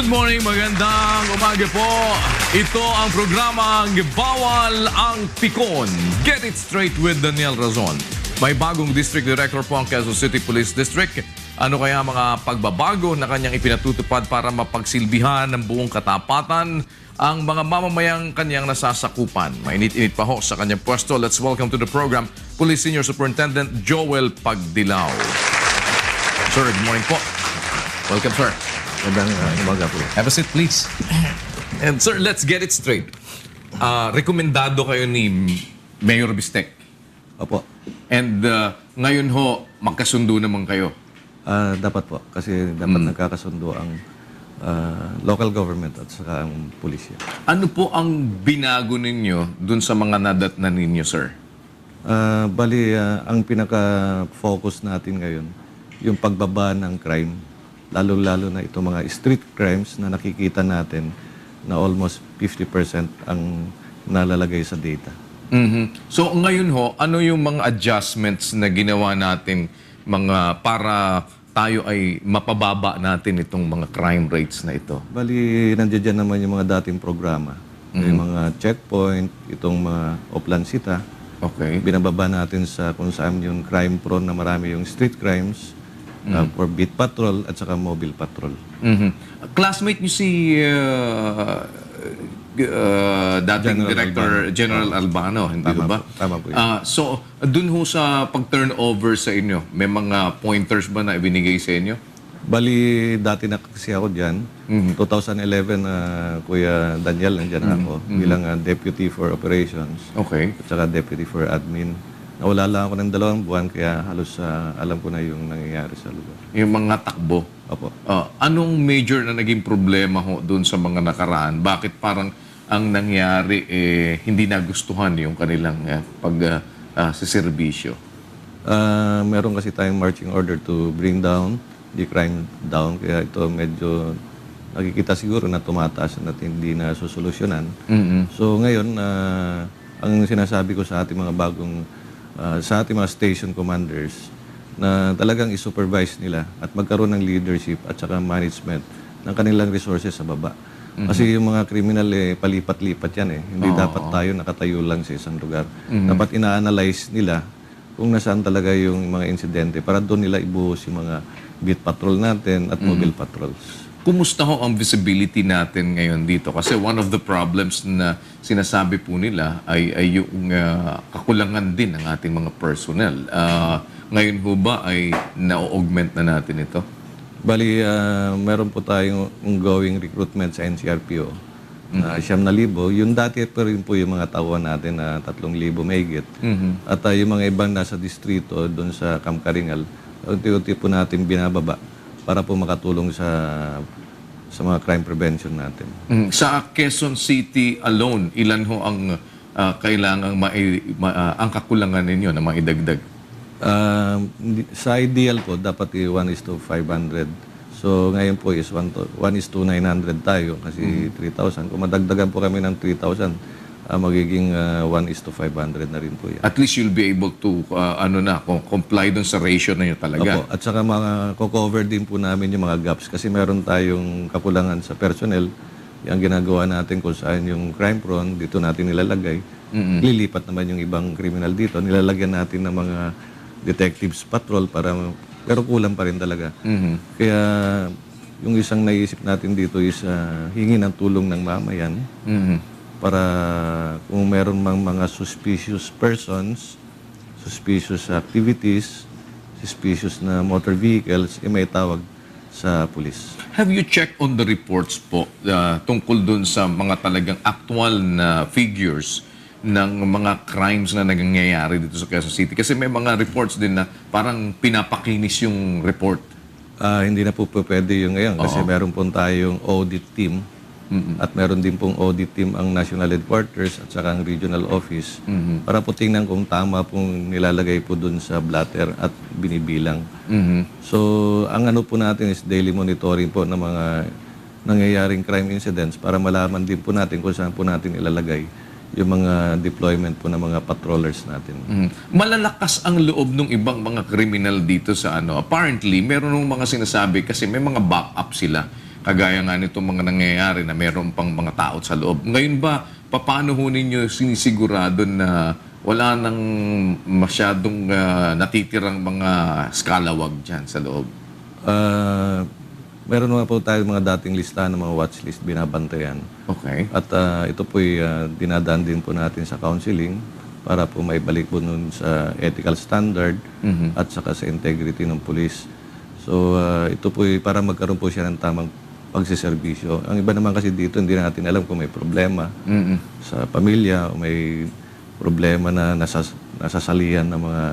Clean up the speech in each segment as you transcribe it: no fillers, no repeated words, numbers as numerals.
Good morning, magandang umaga po. Ito ang programang Bawal ang Pikon. Get it straight with Daniel Razon. May bagong district director po ang Quezon City Police District. Ano kaya mga pagbabago na kanyang ipinatutupad para mapagsilbihan ng buong katapatan ang mga mamamayang kanyang nasasakupan? Mainit-init pa ho sa kanyang pwesto. Let's welcome to the program Police Senior Superintendent Joel Pagdilao. Sir, good morning po. Welcome, sir. Magandang umaga po. Have a seat, please. And sir, let's get it straight. Rekomendado kayo ni Mayor Bistek. Opo. And ngayon ho, magkasundo naman kayo. Dapat po. Kasi dapat nagkakasundo ang local government at saka ang pulisya. Ano po ang binago ninyo dun sa mga nadatnan ninyo, sir? Bali, ang pinaka-focus natin ngayon, yung pagbaba ng crime, lalo-lalo na itong mga street crimes na nakikita natin na almost 50% ang nalalagay sa data. So ngayon ho, ano yung mga adjustments na ginawa natin para tayo ay mapababa natin itong mga crime rates na ito? Bali, nandiyan naman yung mga dating programa. Yung mga checkpoint, itong mga Oplansita. Okay. Binababa natin sa kung saan yung crime prone na marami yung street crimes, for beat patrol at saka mobile patrol. Classmate niyo si dating Director General Albano, hindi ba? Tama po yun. So, dun ho sa pag-turnover sa inyo, may mga pointers ba na ibinigay sa inyo? Bali, dati na kasi ako dyan. 2011, Kuya Daniel, nandyan ako bilang Deputy for Operations Okay. at saka Deputy for Admin. Nawala lang ako ng 2 buwan kaya halos alam ko na yung nangyayari sa lugar. Yung mga takbo. Opo. Anong major na naging problema ho dun sa mga nakaraan? Bakit parang ang nangyari hindi nagustuhan yung kanilang pag-serbisyo? Meron kasi tayong marching order to bring down the crime down. Kaya ito medyo nakikita siguro na tumataas at hindi na susolusyonan. So ngayon, ang sinasabi ko sa ating mga sa ating mga station commanders na talagang i-supervise nila at magkaroon ng leadership at saka management ng kanilang resources sa baba. Kasi yung mga kriminal palipat-lipat yan eh. Hindi dapat tayo nakatayo lang sa isang lugar. Dapat ina-analyze nila kung nasaan talaga yung mga insidente para doon nila ibuhos yung mga beat patrol natin at mobile patrols. Kumusta ho ang visibility natin ngayon dito? Kasi one of the problems na sinasabi po nila ay yung kakulangan din ng ating mga personnel. Ngayon ho ba ay na-augment na natin ito? Bali, meron po tayong ongoing recruitment sa NCRPO. 7,000. Yung dati pa rin po yung mga tauhan natin na 3,000 mahigit. At yung mga ibang nasa distrito doon sa Kamkaringal, unti-unti po natin binababa para po makatulong sa mga crime prevention natin. Sa Quezon City alone, ilan ho ang kailangang ang kakulangan ninyo na maidagdag? Sa ideal po, dapat 1:500. So ngayon po is 1:900 tayo kasi 3,000. Kung madagdagan po kami ng 3,000, magiging 1:500 na rin po yan. At least you'll be able to comply dun sa ratio na yun talaga. Opo. At saka cover din po namin yung mga gaps kasi meron tayong kakulangan sa personnel. Yung ginagawa natin kung saan yung crime prone, dito natin nilalagay. Lilipat naman yung ibang criminal dito. Nilalagyan natin ng mga detectives patrol pero kulang pa rin talaga. Kaya yung isang naisip natin dito is hingi ng tulong ng mamayan. Para kung meron mang mga suspicious persons, suspicious activities, suspicious na motor vehicles, may tawag sa pulis. Have you checked on the reports po tungkol dun sa mga talagang actual na figures ng mga crimes na nangyayari dito sa Quezon City? Kasi may mga reports din na parang pinapakinis yung report. Hindi na po pwede yung ngayon kasi meron po tayong audit team. At meron din pong audit team ang National Headquarters at saka ang Regional Office para po tingnan kung tama pong nilalagay po dun sa blatter at binibilang. So, ang ano po natin is daily monitoring po ng mga nangyayaring crime incidents para malaman din po natin kung saan po natin ilalagay yung mga deployment po ng mga patrollers natin. Malalakas ang loob ng ibang mga kriminal dito sa Apparently, meron ng mga sinasabi kasi may mga backup sila kagaya nga nitong mga nangyayari na meron pang mga tao sa loob. Ngayon ba, paano ho ninyo sinisigurado na wala nang masyadong natitirang mga skalawag dyan sa loob? Meron naman po tayo mga dating listahan ng mga watchlist binabantayan. Okay. At ito po dinadaan din po natin sa counseling para po maibalik po nun sa ethical standard at saka sa integrity ng police. So ito po para magkaroon po siya ng tamang pagsiservisyo. Ang iba naman kasi dito, hindi natin alam kung may problema sa pamilya o may problema na nasasalihan ng mga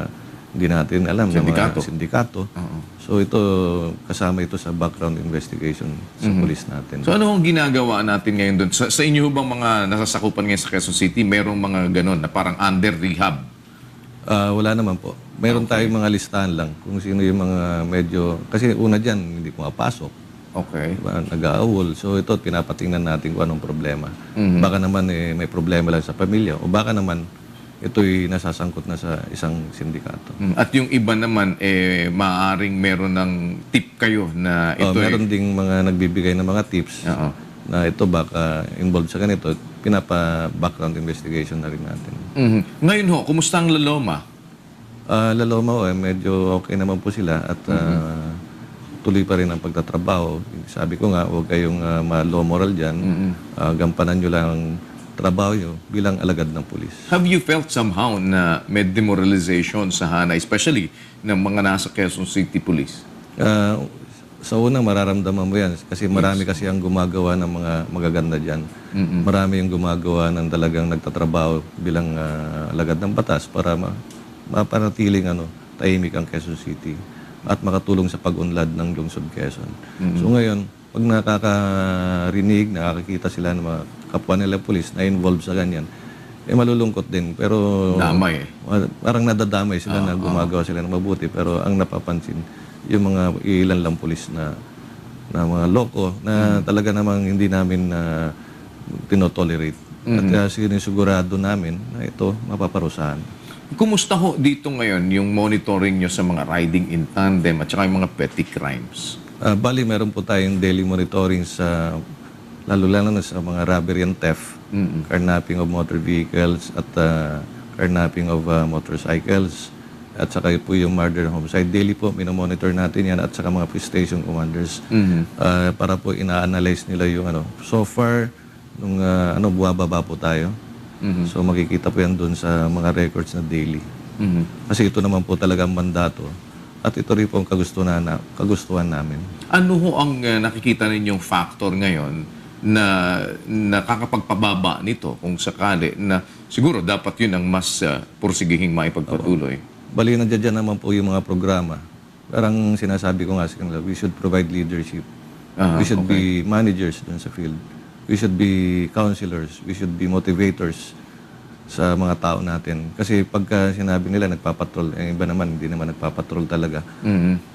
hindi natin alam ng mga sindikato. So ito, kasama ito sa background investigation sa police natin. So ano ang ginagawa natin ngayon doon? Sa inyo bang mga nasasakupan ngayon sa Quezon City, merong mga ganon na parang under rehab? Wala naman po. Meron tayong mga listahan lang kung sino yung mga medyo... Kasi una dyan, hindi pumapasok. Okay. Diba? Nag-aawol. So ito, pinapatingnan natin kung anong problema. Baka naman may problema lang sa pamilya o baka naman ito'y nasasangkot na sa isang sindikato. At yung iba naman, maaaring meron ng tip kayo na ito meron ding mga nagbibigay ng mga tips na ito baka involved sa ganito. Pinapa-background investigation na rin natin. Ngayon ho, kumusta ang Laloma? Laloma medyo okay naman po sila at tuloy pa rin ang pagtatrabaho. Sabi ko nga, huwag kayong ma-low moral dyan. Gampanan nyo lang ang trabaho nyo bilang alagad ng pulis. Have you felt somehow na may demoralization sa Hana, especially ng mga nasa Quezon City Police? Sa unang mararamdaman mo yan kasi marami kasi ang gumagawa ng mga magaganda dyan. Marami yung gumagawa ng talagang nagtatrabaho bilang alagad ng batas para mapanatiling tahimik ang Quezon City at makatulong sa pag-unlad ng lungsod Quezon. So ngayon, pag nakakarinig, nakakikita sila ng mga kapwa nila pulis na involved sa ganyan, malulungkot din. Pero damay parang nadadamay sila na gumagawa sila ng mabuti. Pero ang napapansin, yung mga ilan lang pulis na mga loko na talaga namang hindi namin tinotolerate. At sinisigurado namin na ito mapaparusahan. Kumusta ho dito ngayon yung monitoring nyo sa mga riding in tandem at saka yung mga petty crimes? Bali, meron po tayong daily monitoring sa lalo na sa mga robbery and theft, carnapping of motor vehicles at carnapping of motorcycles at saka po yung murder and homicide. Daily po, minomonitor natin yan at saka mga police station commanders para po ina-analyze nila yung So far, nung buwababa po tayo. So makikita po yan doon sa mga records na daily. Kasi ito naman po talaga ang mandato. At ito rin po ang kagustuhan namin. Ano ho ang nakikita ninyong factor ngayon na nakakapagpababa nito kung sakali na siguro dapat yun ang mas pursigihing maipagpatuloy? Bali, nandiyan naman po yung mga programa. Parang sinasabi ko nga sa kanila, we should provide leadership. We should be managers dun sa field. We should be counselors. We should be motivators sa mga tao natin. Kasi pagka sinabi nila nagpapatrol, iba naman, hindi naman nagpapatrol talaga.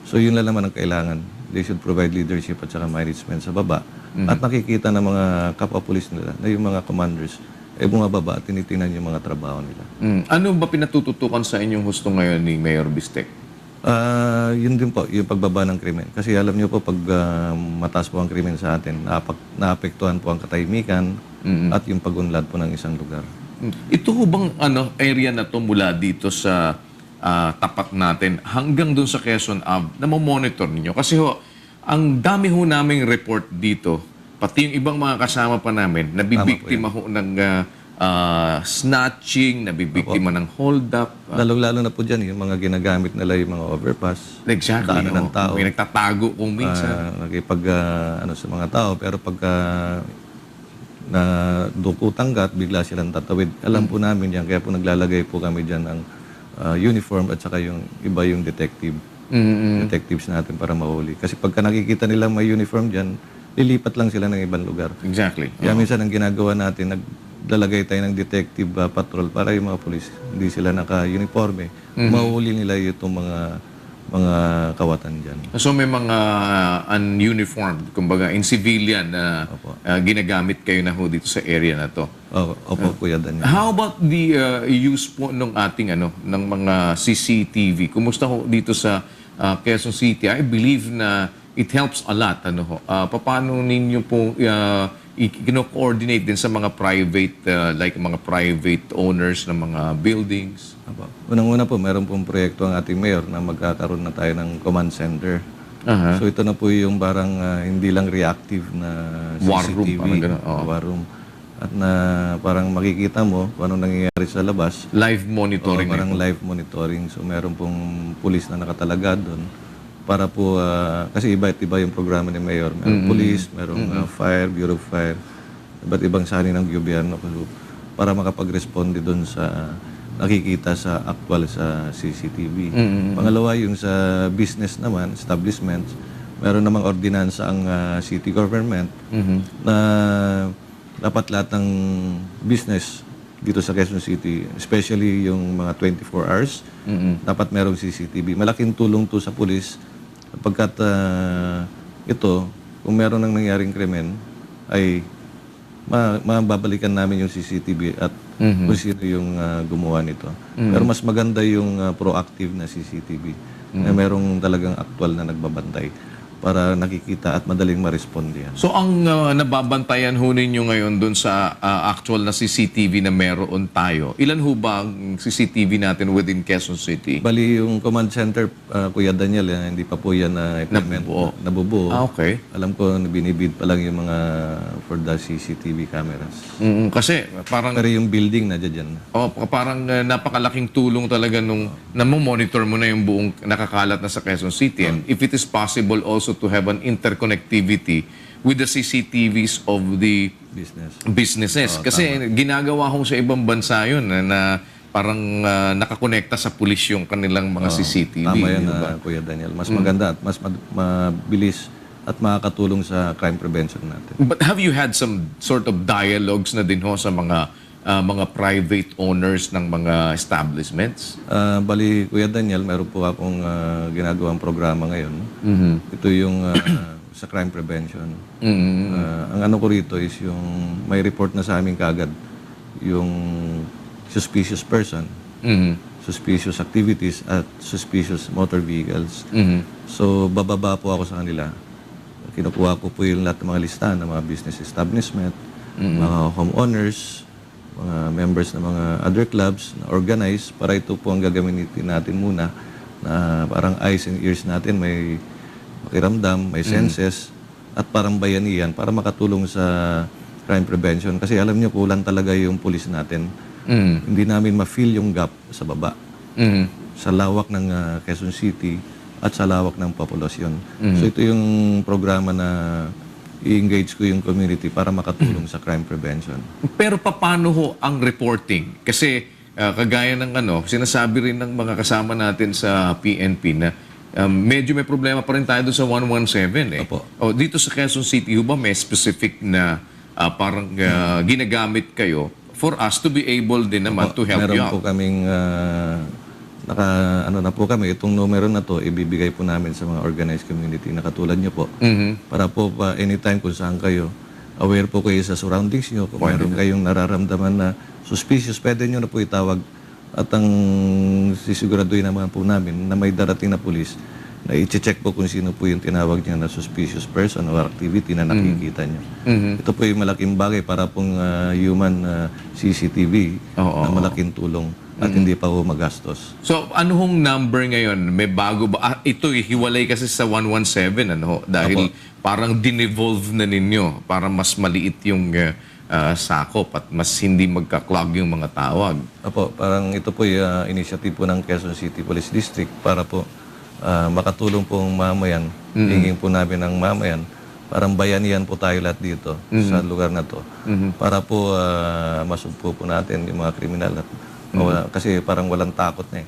So yun lang naman ang kailangan. They should provide leadership at saka management sa baba. At nakikita ng mga kapwa-pulis nila na yung mga commanders bumababa at tinitingnan yung mga trabaho nila. Ano ba pinatututukan sa inyong husto ngayon ni Mayor Bistek? Yun din po, yung pagbaba ng krimen. Kasi alam niyo po, pag mataas po ang krimen sa atin, naapektuhan po ang katahimikan at yung pag-unlad po ng isang lugar. Ito ho bang area na to mula dito sa tapat natin hanggang doon sa Quezon Ave na monitor ninyo? Kasi ho, ang dami ho naming report dito, pati yung ibang mga kasama pa namin, nabibiktima ho ng snatching, nabibiktima ng hold-up. Lalo na po dyan, yung mga ginagamit nila yung mga overpass. Exactly. Daanan ng tao. May nagtatago kung minsan. Nakipag, sa mga tao, pero pagka na dukutanggat, bigla silang tatawid. Alam po namin yan, kaya po naglalagay po kami dyan ng uniform at saka yung iba yung detectives natin para mahuli. Kasi pagka nakikita nilang may uniform dyan, lilipat lang sila ng ibang lugar. Exactly. Kaya minsan ang ginagawa natin, naglalagay tayo ng detective patrol para yung mga polis, hindi sila naka-uniforme. Mahuli nila itong mga kawatan dyan. So may mga ununiformed, kumbaga in civilian na ginagamit kayo na ho dito sa area na to. Opo, Kuya Daniel. How about the use po ng ating ng mga CCTV? Kumusta ho dito sa Quezon City? I believe na it helps a lot. Ano ho? Paano ninyo po i-coordinate din sa mga private, like mga private owners ng mga buildings? Apo. Unang-una po, meron pong proyekto ang ating mayor na magkakaroon na tayo ng command center. Aha. So ito na po yung parang hindi lang reactive na War room, CCTV. parang ganun, oo. War room. At na parang makikita mo kung anong nangyayari sa labas. Live monitoring. Parang live monitoring. So meron pong pulis na nakatalaga doon para po, kasi iba't iba yung programa ni Mayor. Merong police, merong fire, Bureau of Fire, iba't ibang sani ng gobyerno para makapag-responde doon sa nakikita sa actual sa CCTV. Pangalawa, yung sa business naman, establishments, meron namang ordinansa ang city government na dapat lahat ng business dito sa Quezon City, especially yung mga 24 hours, dapat merong CCTV. Malaking tulong to sa pulis pagkat ito, kung meron nang nangyaring krimen, ay mababalikan namin yung CCTV at kung sino yung gumawa nito. Pero mas maganda yung proactive na CCTV na merong talagang actual na nagbabantay para nakikita at madaling ma-respond yan. So ang nababantayan ho ninyo ngayon dun sa actual na CCTV na meron tayo, ilan ho ba ang CCTV natin within Quezon City? Bali, yung command center, Kuya Daniel, hindi pa po yan na equipment. Nabubuo. Okay. Alam ko, binibid pa lang yung mga for the CCTV cameras. Kasi parang Pero yung building na dyan. parang napakalaking tulong talaga nung monitor mo na yung buong nakakalat na sa Quezon City. And if it is possible also to have an interconnectivity with the CCTVs of the businesses. Kasi ginagawa ko sa ibang bansa yun na parang nakakonekta sa pulis yung kanilang mga CCTV. Tama yan, diba? Kuya Daniel. Mas maganda at mas mabilis at makakatulong sa crime prevention natin. But have you had some sort of dialogues na din ho sa mga private owners ng mga establishments? Bali, Kuya Daniel, meron po akong ginagawang programa ngayon. Ito yung sa crime prevention. Ang ano ko rito is yung may report na sa amin kaagad yung suspicious person, suspicious activities at suspicious motor vehicles. So, bababa po ako sa kanila. Kinukuha ko po yung lahat ng mga listahan ng mga business establishment, mga homeowners, mga members ng mga other clubs na organize para ito po ang gagamitin natin muna na parang eyes and ears natin, may makiramdam, may senses at parang bayanihan para makatulong sa crime prevention. Kasi alam niyo, kulang talaga yung pulis natin. Hindi namin ma-feel yung gap sa baba. Sa lawak ng Quezon City at sa lawak ng populasyon. So ito yung programa na i-engage ko yung community para makatulong sa crime prevention. Pero paano ho ang reporting? Kasi kagaya ng sinasabi rin ng mga kasama natin sa PNP na medyo may problema pa rin tayo doon sa 117 eh. Opo. Dito sa Quezon City, ho ba may specific na parang ginagamit kayo for us to be able din naman to help you Meron out? po kaming na po kami, itong numero na to, ibibigay po namin sa mga organized community na katulad nyo po. Para po anytime kung saan kayo, aware po kayo sa surroundings nyo. Kung meron kayong nararamdaman na suspicious, pwede nyo na po itawag. At ang sisiguraduhin naman po namin na may darating na pulis na i-check po kung sino po yung tinawag niya na suspicious person or activity na nakikita nyo. Ito po yung malaking bagay para pong human CCTV na malaking tulong at hindi pa po magastos. So, ano hong number ngayon? May bago ba? Ito, hiwalay kasi sa 117, dahil parang dinevolve na ninyo para mas maliit yung sakop at mas hindi magka-clog yung mga tawag. Opo, parang ito po yung initiative po ng Quezon City Police District para po makatulong po ang mamayan. Hingin po namin ng mamayan. Parang bayanihan po tayo lahat dito sa lugar na to. Para po masugpo po natin yung mga kriminal at kasi parang walang takot na eh.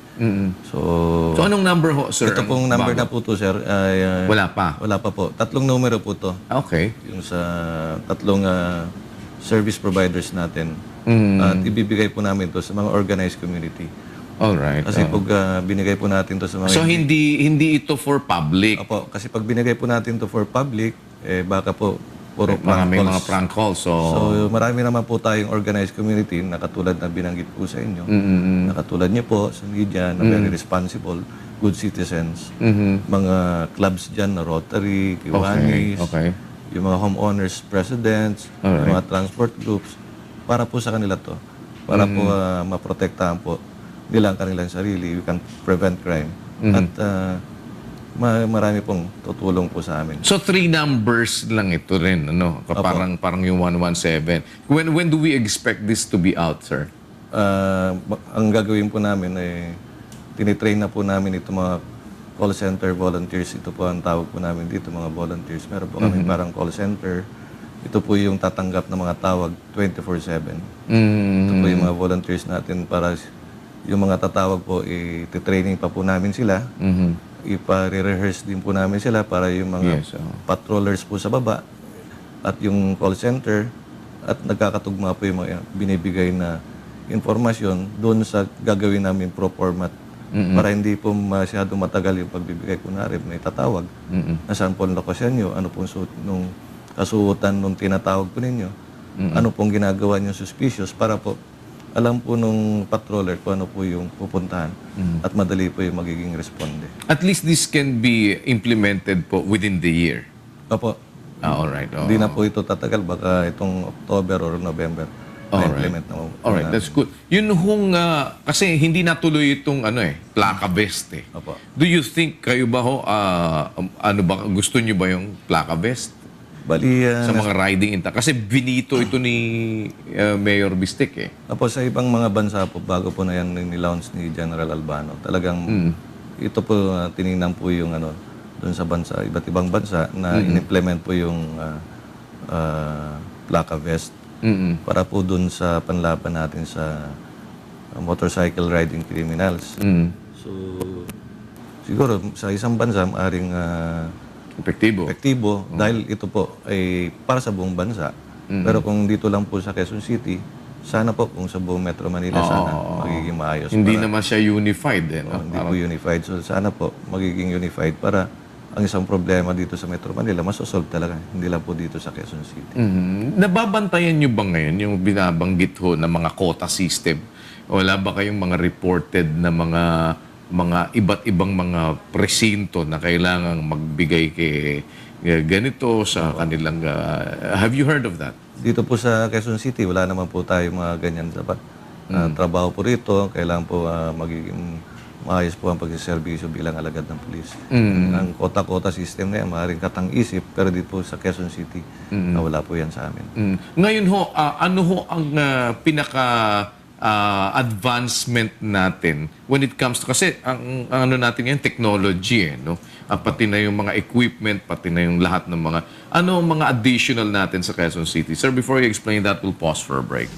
So anong number ho, sir? Ito pong number na po to, sir. Wala pa? Wala pa po. 3 numero po to. Okay. Yung sa 3 service providers natin. At ibibigay po namin to sa mga organized community. Alright. Kasi pag binigay po natin to sa mga... So hindi ito for public? Opo, kasi pag binigay po natin to for public, baka po puro prank May calls. mga prank calls. So, Marami naman po tayong organized community na katulad na binanggit po sa inyo. Na katulad niyo po sa media na very responsible, good citizens. Mga clubs dyan na Rotary, Kiwanis, okay. yung mga homeowners, presidents, yung mga transport groups. Para po sa kanila to. Para po maprotektahan po nila ang kanilang sarili. We can prevent crime. At marami pong tutulong po sa amin. So 3 numbers lang ito rin, ano? Parang yung 117. When do we expect this to be out, sir? Ang gagawin po namin ay tinitrain na po namin ito mga call center volunteers. Ito po ang tawag po namin dito, mga volunteers. Meron po kami parang call center. Ito po yung tatanggap ng mga tawag 24/7. Ito po yung mga volunteers natin para yung mga tatawag po, i-training pa po namin sila. Ipa-rehearse din po namin sila para yung mga patrollers po sa baba at yung call center at nagkakatugma po yung mga binibigay na informasyon doon sa gagawin namin pro format para hindi po masyado matagal yung pagbibigay. Kunwari, may tatawag. Nasaan po ang lokasyon nyo? Ano pong nung kasuotan nung tinatawag po ninyo? Ano pong ginagawa nyo suspicious para po alam po nung patroller kung ano po yung pupuntahan at madali po yung magiging responde. At least this can be implemented po within the year. Opo. Alright. Hindi na po ito tatagal. Baka itong October or November na-implement na po. Alright, that's good. Yun hong, kasi hindi natuloy itong plaka vest eh. Opo. Do you think kayo ba ho, gusto nyo ba yung plaka vest? Bali, Sa mga riding kasi binito ito ni Mayor Bistek eh. Opo, sa ibang mga bansa po, bago po na yan ni-launch ni General Albano, talagang ito po, tinignan po yung doon sa bansa, iba't ibang bansa na in-implement po yung plaka vest para po doon sa panlaban natin sa motorcycle riding criminals. So, siguro sa isang bansa, maaring epektibo dahil ito po ay para sa buong bansa. Pero kung dito lang po sa Quezon City, sana po kung sa buong Metro Manila sana magiging maayos. Hindi naman siya unified eh. No? Hindi po unified. So sana po magiging unified para ang isang problema dito sa Metro Manila masosolve talaga. Hindi lang po dito sa Quezon City. Nababantayan nyo ba ngayon yung binabanggit ho na mga quota system? Wala ba kayong mga reported na mga iba't ibang mga presinto na kailangang magbigay kay ganito sa kanilang... have you heard of that? Dito po sa Quezon City, wala naman po tayo mga ganyan dapat. Trabaho po rito, kailangan po magiging maayos po ang pagsiservisyo bilang alagad ng pulis. Ang kota-kota system na yan, maaaring katang-isip, pero dito po sa Quezon City, wala po yan sa amin. Ngayon ho, ano ho ang advancement natin when it comes to, kasi ang ano natin yan, technology no? Pati na yung mga equipment, pati na yung lahat ng mga additional natin sa Quezon City. Sir, before you explain that, we'll pause for a break.